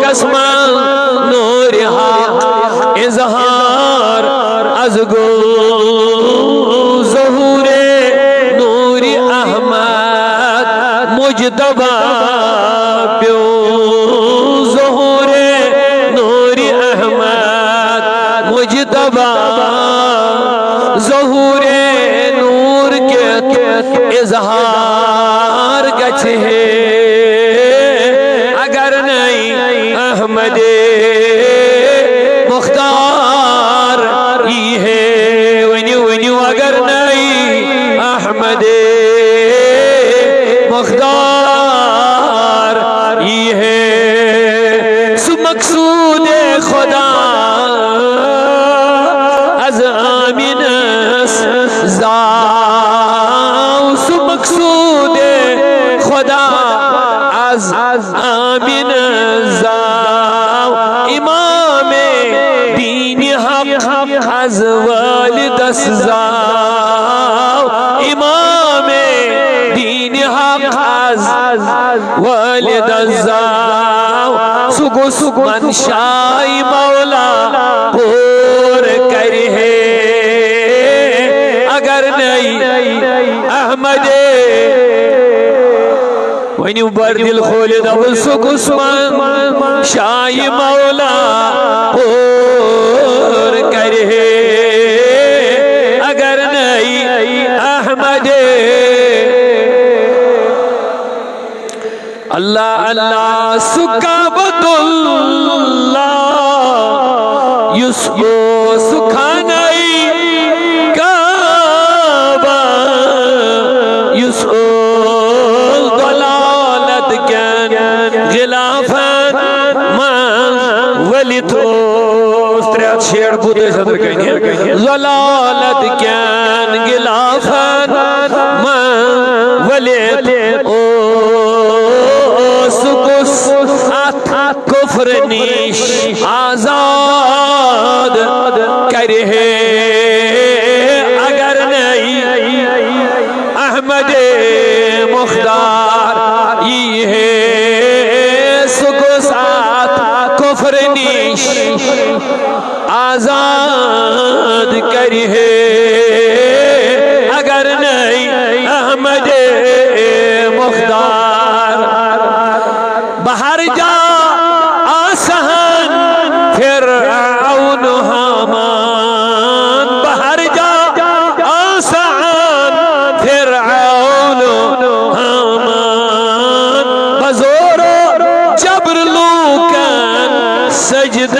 مکسمان نور حق اظہار از گو ظہور نور احمد مجتبی پیو ظہور نور احمد مجتبی ظہور نور کے اظہار گچھے اگر نہیں احمد مختار یہ ہے ونیو اگر نہیں احمد مختار یہ ہے سو مقصود خدا از آمین زاو سو مقصود خدا از آمین زاو امام دین حق از والد زاو امام دین حق از والد زاو سگو منشائی مولا پور کرے اگر نہیں احمد ونیو بر دل کھولے دب سگو منشائی مولا پور کرے اگر نہیں احمد اللہ اللہ سکابت اللہ یسکو سکھانائی کعبہ یسکو ضلالت کن غلافت من ولی تو استریات شیر بودے صدر کہیں ضلالت کن غلافت من ولی تو سکس کفر نیش آزاد کرے اگر نہیں احمد مختار یہ ہے سکس کفر نیش آزاد کرے اگر نہیں احمد مختار بہر جا آسان فرعون حامان بہر جا آسان فرعون حامان بزور جبر لوکن سجد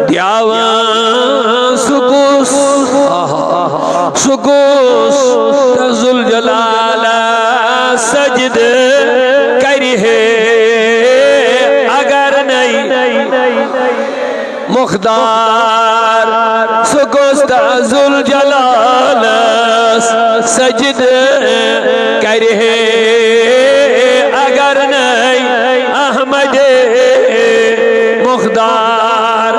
دیاوان سکوس ذوالجلال سجد کرے اگر نہیں مختار سکست ذوالجلال سجد کرے اگر نہیں احمد مختار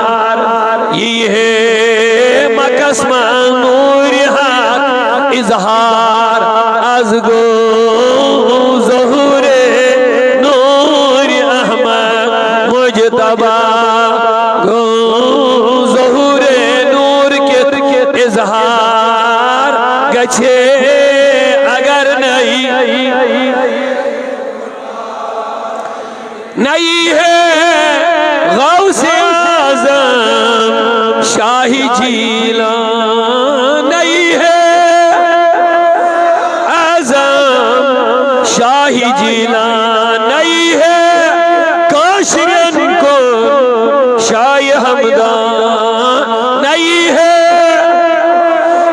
یہ ہے مقسم نور حق اظہار از گو ظہور نور احمد مجتبی گو ظہور نور کے اظہار گچھے اگر نہیں ہے غوث اعظم شاہی جیلان نہیں ہے اعظم شاہی جیلان نہیں ہے کاشرن کو شاہ حمدان نہیں ہے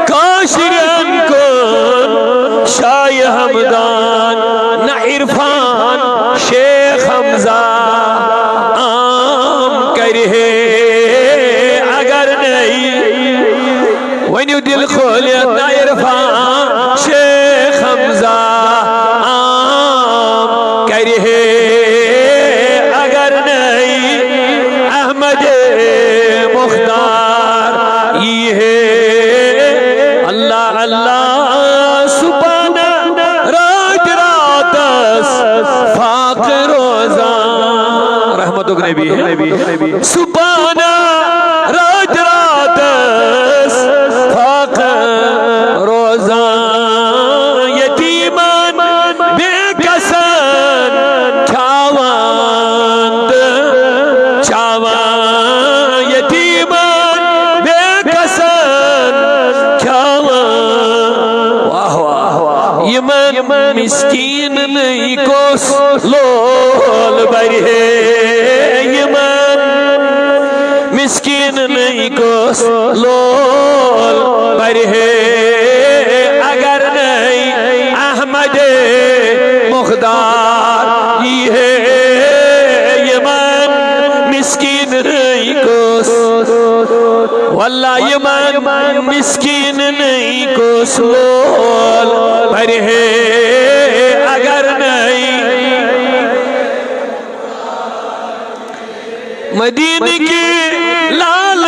کاشرن کو شاہ حمدان نہ عرفان شیخ حمزہ عام کرے اگر نہیں رحمتک نبی سبحانہ رات راتس فاق روزان یتیمان بے کسن کھاوان چاوان یتیمان بے کسن کھاوان واہ واہ یمن مسکین نہیں کوس لول بری یمن مسکین نہیں کوس لول بری اگر نہیں احمد مخدار یہ یمن مسکین نہیں کوس واللہ یمن مسکین نہیں کوس لول بری اگر نہیں مدینہ کی لال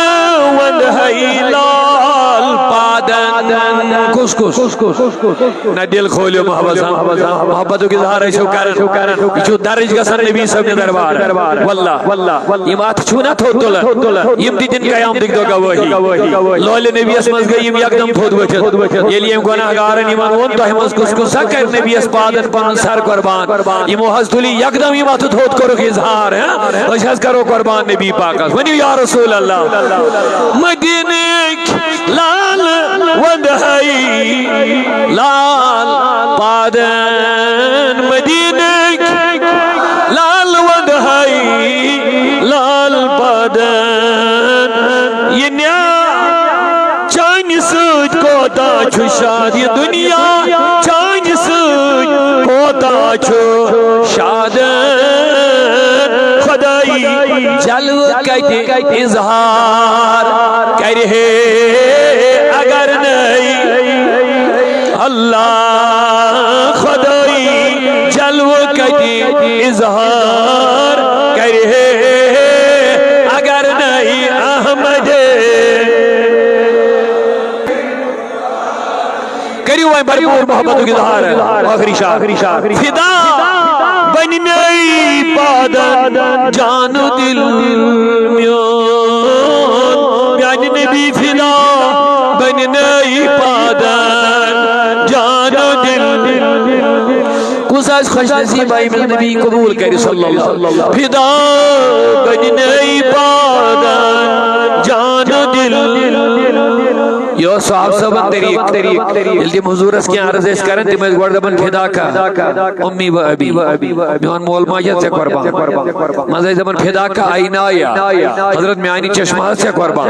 ودہی لال پادن کس نہ دل کھولیو محبتوں کی ظاہر شو کرن یہ درج گسن نبی صاحب نے دربار واللہ یہ بات چھونا تھو تولن یم دن قیام دک دو گواہی لول نبی اسمز گئی یم یکدم تھود وچھت یلی یم گناہگارن ایمان ون تو ہمز کس سکر نبی اس پادن پنن سر قربان یم حض تلی یکدم یم ات تھود کرو اظہار ہے حض کرو قربان نبی پاک ونیو یا رسول اللہ مدینہ لال ودہی لال پادن مدینہ لال ودہی لال پادن یہ نیا چانی سوچ کوتا چھو شاد یہ دنیا چانی سوچ کوتا چھو شادن خدائی جلو کہتے اظہار کرے اگر نہیں اللہ خدائی جلو کہتے اظہار کرے اگر نہیں احمد کریو ہے بڑی محبتوں کی اظہار ہے آخری شاہ فدا بن نئی پادن جان دل میون میان نبی فدا بن نئی پادن جان دل کساز خوش نصیب آئی مل نبی قبول کری صلی اللہ فدا بن نئی پادن جان دل یو صاحب صاحب طریق جلدی حضور اس کی عرض اس کرن تیمیز گوردبن فدا کا امی و ابی میان مول ماجد سے قربان مزہ زمن فدا کا آئینہ آیا حضرت میانی چشمہ سے قربان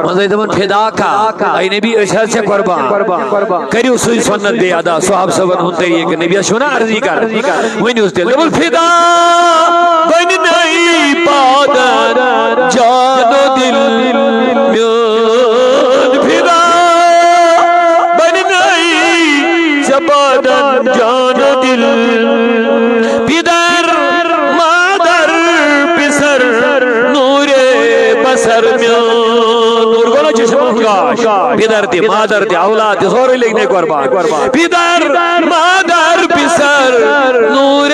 مزہ زمن فدا کا آئینہ بھی اشہد سے قربان کری اسوی سنت دے ادا صاحب صاحب ہون طریق نبی شنا عرضی کر وینی اس دل دبل فدا بن نئی پادن جان و دل پادن جان دل پیدر مادر پسر نور بسر نور گونا چشم انگاش پیدر دی مادر دی اولاد دی سوری لکھنے قربان پیدر مادر پسر نور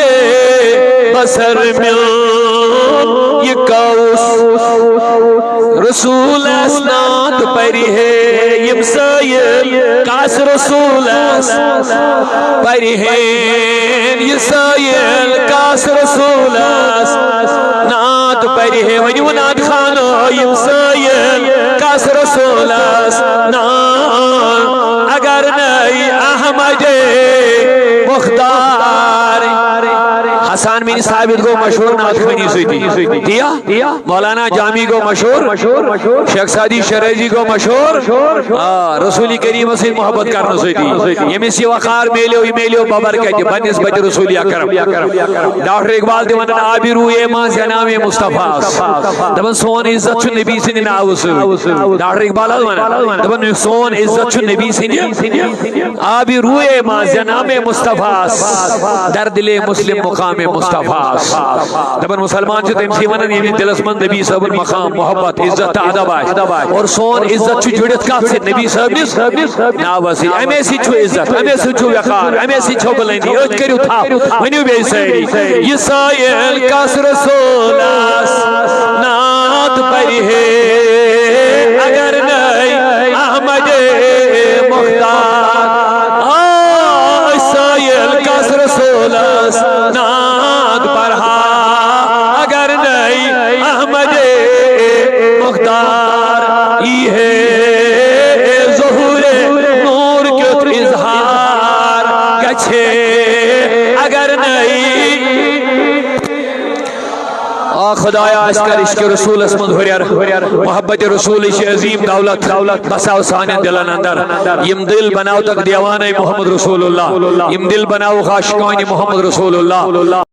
بسر یہ قوس رسول اسناد پری ہے یم سائل کاس رسول اسناد پری ہے یہ سائل کاس رسول اسناد پری ہے ونیو ناد خانو یم سائل کاس رسول اسناد اگر نئی احمد مختار حسان بن ثابت کو مشہور نعت خوانی سوئی دیا مولانا جامی کو مشہور شیخ سعدی شریجی کو مشہور رسول کریم سے محبت کرنا سوئی یہ میں سی وقار میلیو ببرکت بنسبت رسول اکرم ڈاکٹر اقبال دی ونن آبی روئے ماں زنام مصطفیٰ دبن سون عزت چو نبی سے ناو سو ڈاکٹر اقبال دبن سون عزت چو نبی سے آبی روئے ماں زنام مصطفیٰ در دل مسلم مقام مصطفیٰ دبن مسلمان سے تمسی ونن یہ دلس من نبی صاحب مقام محبت عزت ادب اور سون عزت چو جڑت کات سے نبی صاحب ناوسی امی سی چو عزت امی سی چو وقار امی سی چو بلندی اج کریو تھا ونیو بے سیری یہ سائل کاس رسولہ خدایا اس کر عشق رسول اسمد ہوریر محبت رسول عظیم دولت بساو سانن دلن اندر یم دل بناو تک دیوان محمد رسول اللہ یم دل بناو خاشقان محمد رسول اللہ